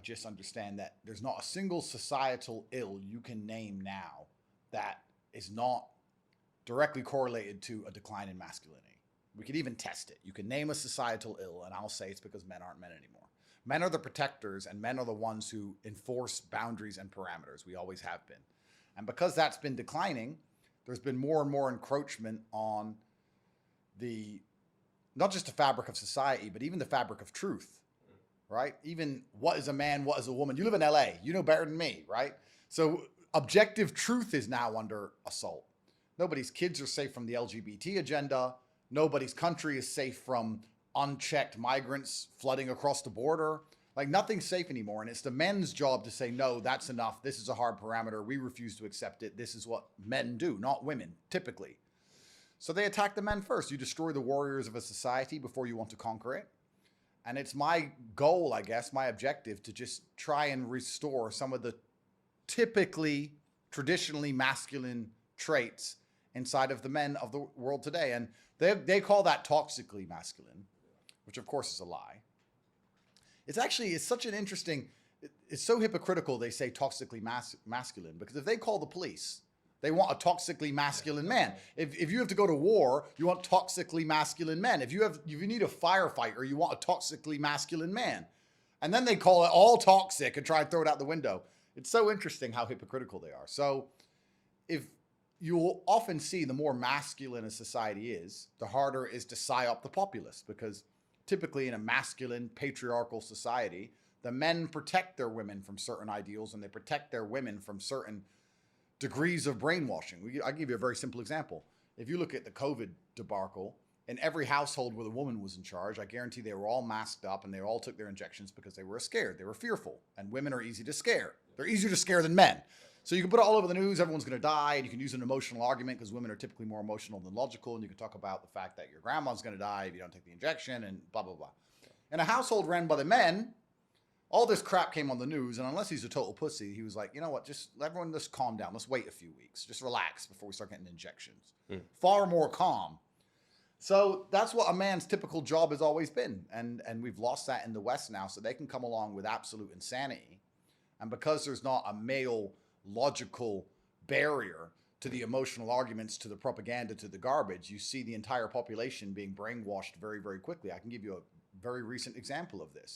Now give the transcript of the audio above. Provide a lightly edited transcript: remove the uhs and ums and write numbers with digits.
just understand that there's not a single societal ill you can name now that is not directly correlated to a decline in masculinity. We could even test it. You can name a societal ill, and I'll say it's because men aren't men anymore. Men are the protectors, and men are the ones who enforce boundaries and parameters. We always have been. And because that's been declining, there's been more and more encroachment on the, not just the fabric of society, but even the fabric of truth, right? Even what is a man, what is a woman? You live in LA, you know better than me, right? So objective truth is now under assault. Nobody's kids are safe from the LGBT agenda. Nobody's country is safe from unchecked migrants flooding across the border. Like, nothing's safe anymore. And it's the men's job to say, no, that's enough. This is a hard parameter. We refuse to accept it. This is what men do, not women, typically. So they attack the men first. You destroy the warriors of a society before you want to conquer it. And it's my goal, I guess, my objective, to just try and restore some of the typically, traditionally masculine traits inside of the men of the world today. And they call that toxically masculine, which of course is a lie. It's such an interesting, it's so hypocritical they say toxically masculine, because if they call the police, they want a toxically masculine man. If you have to go to war, you want toxically masculine men. If you need a firefighter, you want a toxically masculine man. And then they call it all toxic and try and throw it out the window. It's so interesting how hypocritical they are. So if you'll often see the more masculine a society is, the harder it is to psyop the populace, because typically in a masculine patriarchal society, the men protect their women from certain ideals and they protect their women from certain degrees of brainwashing. I'll give you a very simple example. If you look at the COVID debacle, in every household where the woman was in charge, I guarantee they were all masked up and they all took their injections because they were scared. They were fearful. And women are easy to scare. They're easier to scare than men. So you can put it all over the news, everyone's going to die, and you can use an emotional argument because women are typically more emotional than logical, and you can talk about the fact that your grandma's going to die if you don't take the injection, and blah, blah, blah. In a household ran by the men, all this crap came on the news, and unless he's a total pussy, he was like, you know what, just let everyone just calm down. Let's wait a few weeks. Just relax before we start getting injections. Far more calm. So that's what a man's typical job has always been, and we've lost that in the West now, so they can come along with absolute insanity. And because there's not a male logical barrier to the emotional arguments, to the propaganda, to the garbage, you see the entire population being brainwashed very, very quickly. I can give you a very recent example of this.